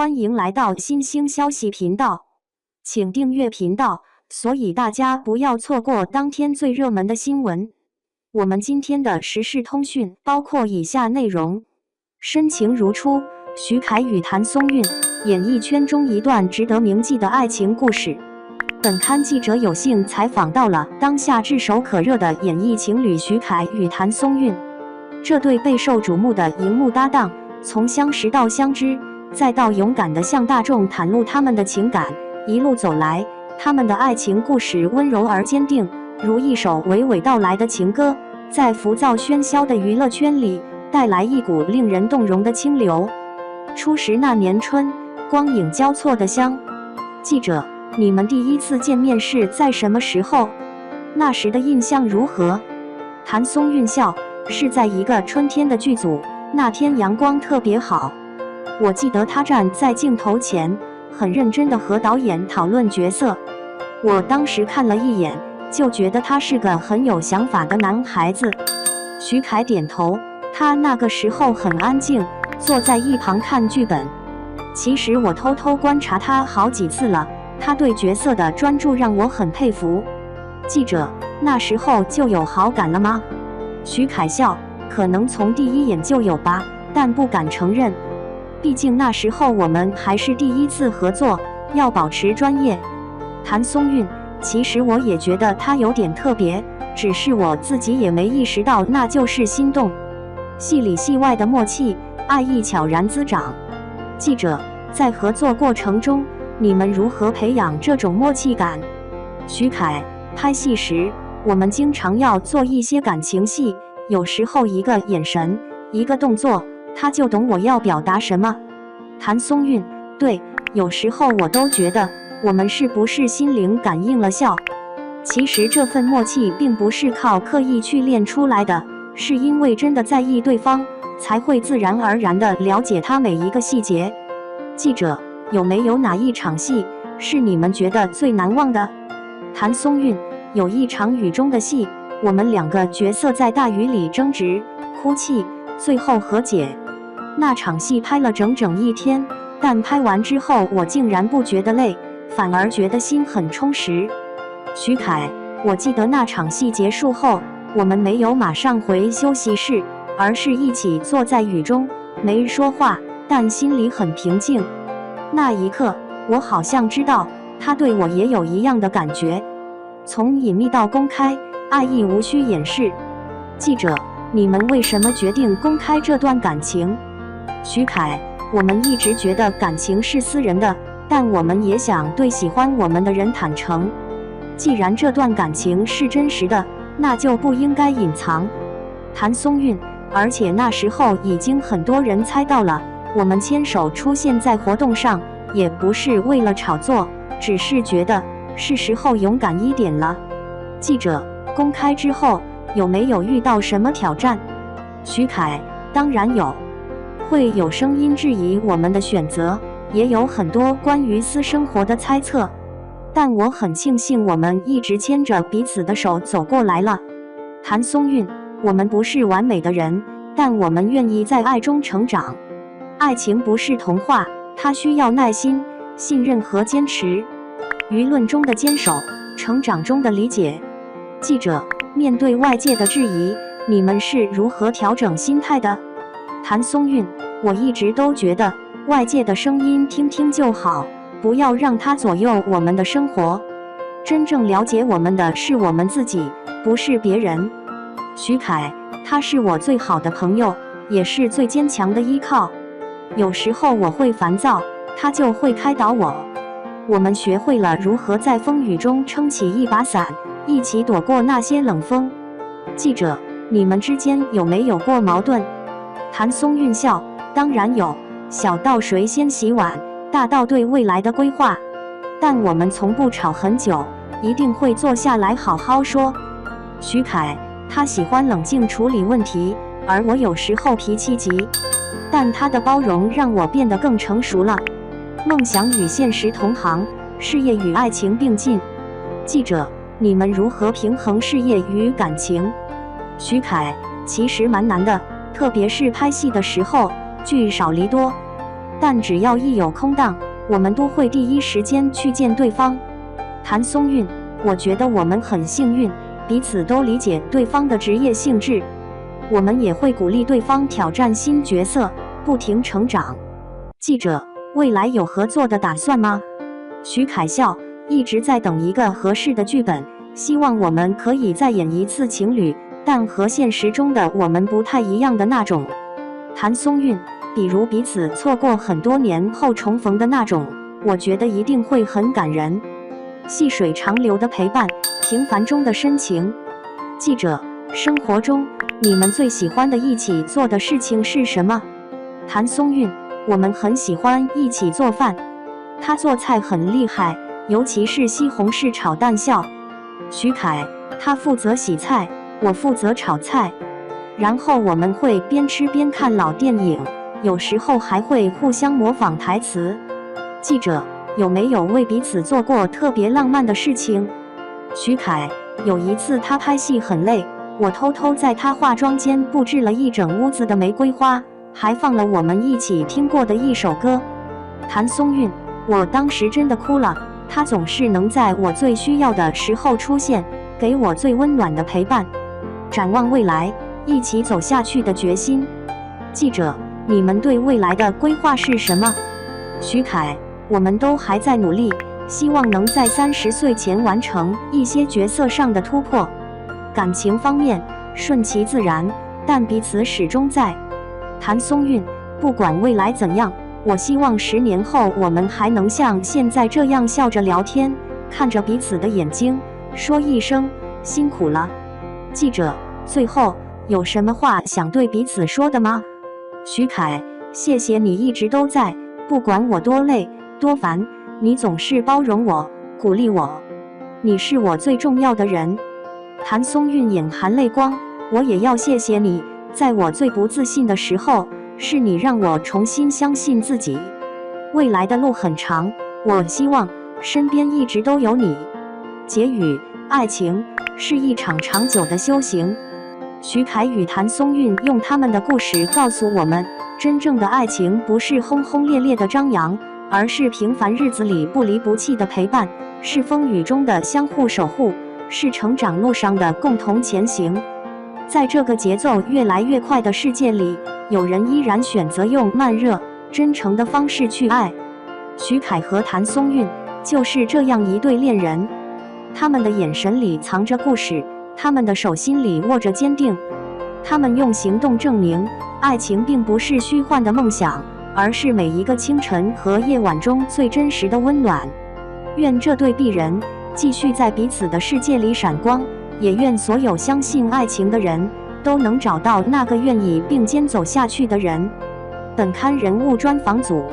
欢迎来到新兴消息频道，请订阅频道，所以大家不要错过当天最热门的新闻。我们今天的时事通讯包括以下内容：深情如初，徐凯与谭松韵，演艺圈中一段值得铭记的爱情故事。本刊记者有幸采访到了当下炙手可热的演艺情侣徐凯与谭松韵，这对备受瞩目的荧幕搭档，从相识到相知，再到勇敢地向大众袒露他们的情感，一路走来，他们的爱情故事温柔而坚定，如一首娓娓道来的情歌，在浮躁喧嚣的娱乐圈里带来一股令人动容的清流。初识那年春，光影交错的香。记者，你们第一次见面是在什么时候？那时的印象如何？谭松韵笑，是在一个春天的剧组，那天阳光特别好。我记得他站在镜头前，很认真地和导演讨论角色。我当时看了一眼，就觉得他是个很有想法的男孩子。徐凯点头，他那个时候很安静，坐在一旁看剧本。其实我偷偷观察他好几次了，他对角色的专注让我很佩服。记者，那时候就有好感了吗？徐凯笑，可能从第一眼就有吧，但不敢承认。毕竟那时候我们还是第一次合作，要保持专业。谭松韵，其实我也觉得他有点特别，只是我自己也没意识到那就是心动。戏里戏外的默契，爱意悄然滋长。记者，在合作过程中，你们如何培养这种默契感？徐凯，拍戏时，我们经常要做一些感情戏，有时候一个眼神，一个动作，他就懂我要表达什么。谭松韵，对，有时候我都觉得我们是不是心灵感应了笑。其实这份默契并不是靠刻意去练出来的，是因为真的在意对方，才会自然而然地了解他每一个细节。记者，有没有哪一场戏是你们觉得最难忘的？谭松韵，有一场雨中的戏，我们两个角色在大雨里争执、哭泣，最后和解。那场戏拍了整整1天，但拍完之后我竟然不觉得累，反而觉得心很充实。徐凯，我记得那场戏结束后，我们没有马上回休息室，而是一起坐在雨中，没说话，但心里很平静。那一刻，我好像知道他对我也有一样的感觉。从隐秘到公开，爱意无需掩饰。记者，你们为什么决定公开这段感情？徐凯，我们一直觉得感情是私人的，但我们也想对喜欢我们的人坦诚。既然这段感情是真实的，那就不应该隐藏。谭松韵，而且那时候已经很多人猜到了，我们牵手出现在活动上，也不是为了炒作，只是觉得是时候勇敢一点了。记者，公开之后有没有遇到什么挑战？徐凯，当然有，会有声音质疑我们的选择，也有很多关于私生活的猜测，但我很庆幸我们一直牵着彼此的手走过来了。谭松韵，我们不是完美的人，但我们愿意在爱中成长。爱情不是童话，它需要耐心、信任和坚持。舆论中的坚守，成长中的理解。记者，面对外界的质疑，你们是如何调整心态的？谭松韵，我一直都觉得外界的声音听听就好，不要让它左右我们的生活。真正了解我们的是我们自己，不是别人。徐凯，他是我最好的朋友，也是最坚强的依靠。有时候我会烦躁，他就会开导我。我们学会了如何在风雨中撑起一把伞，一起躲过那些冷风。记者，你们之间有没有过矛盾？谭松韵笑，当然有，小到谁先洗碗，大到对未来的规划，但我们从不吵很久，一定会坐下来好好说。徐凯，他喜欢冷静处理问题，而我有时候脾气急，但他的包容让我变得更成熟了。梦想与现实同行，事业与爱情并进。记者，你们如何平衡事业与感情？徐凯，其实蛮难的，特别是拍戏的时候，聚少离多。但只要一有空档，我们都会第一时间去见对方。谭松韵，我觉得我们很幸运，彼此都理解对方的职业性质，我们也会鼓励对方挑战新角色，不停成长。记者，未来有合作的打算吗？徐凯笑，一直在等一个合适的剧本，希望我们可以再演一次情侣，但和现实中的我们不太一样的那种。谭松韵，比如彼此错过很多年后重逢的那种，我觉得一定会很感人。细水长流的陪伴，平凡中的深情。记者，生活中你们最喜欢的一起做的事情是什么？谭松韵，我们很喜欢一起做饭，他做菜很厉害，尤其是西红柿炒蛋笑。徐凯，他负责洗菜，我负责炒菜，然后我们会边吃边看老电影，有时候还会互相模仿台词。记者，有没有为彼此做过特别浪漫的事情？徐凯，有一次他拍戏很累，我偷偷在他化妆间布置了一整屋子的玫瑰花，还放了我们一起听过的一首歌。谭松韵，我当时真的哭了，他总是能在我最需要的时候出现，给我最温暖的陪伴。展望未来，一起走下去的决心。记者，你们对未来的规划是什么？徐凯，我们都还在努力，希望能在30岁前完成一些角色上的突破。感情方面，顺其自然，但彼此始终在。谭松韵，不管未来怎样，我希望10年后我们还能像现在这样笑着聊天，看着彼此的眼睛，说一声辛苦了。记者，最后有什么话想对彼此说的吗？徐凯，谢谢你一直都在，不管我多累多烦，你总是包容我，鼓励我，你是我最重要的人。谭松韵眼含泪光，我也要谢谢你，在我最不自信的时候，是你让我重新相信自己。未来的路很长，我希望身边一直都有你。结语，爱情是一场长久的修行。徐凯与谭松韵用他们的故事告诉我们，真正的爱情不是轰轰烈烈的张扬，而是平凡日子里不离不弃的陪伴，是风雨中的相互守护，是成长路上的共同前行。在这个节奏越来越快的世界里，有人依然选择用慢热、真诚的方式去爱。徐凯和谭松韵就是这样一对恋人，他们的眼神里藏着故事，他们的手心里握着坚定，他们用行动证明，爱情并不是虚幻的梦想，而是每一个清晨和夜晚中最真实的温暖。愿这对璧人继续在彼此的世界里闪光，也愿所有相信爱情的人都能找到那个愿意并肩走下去的人。本刊人物专访组。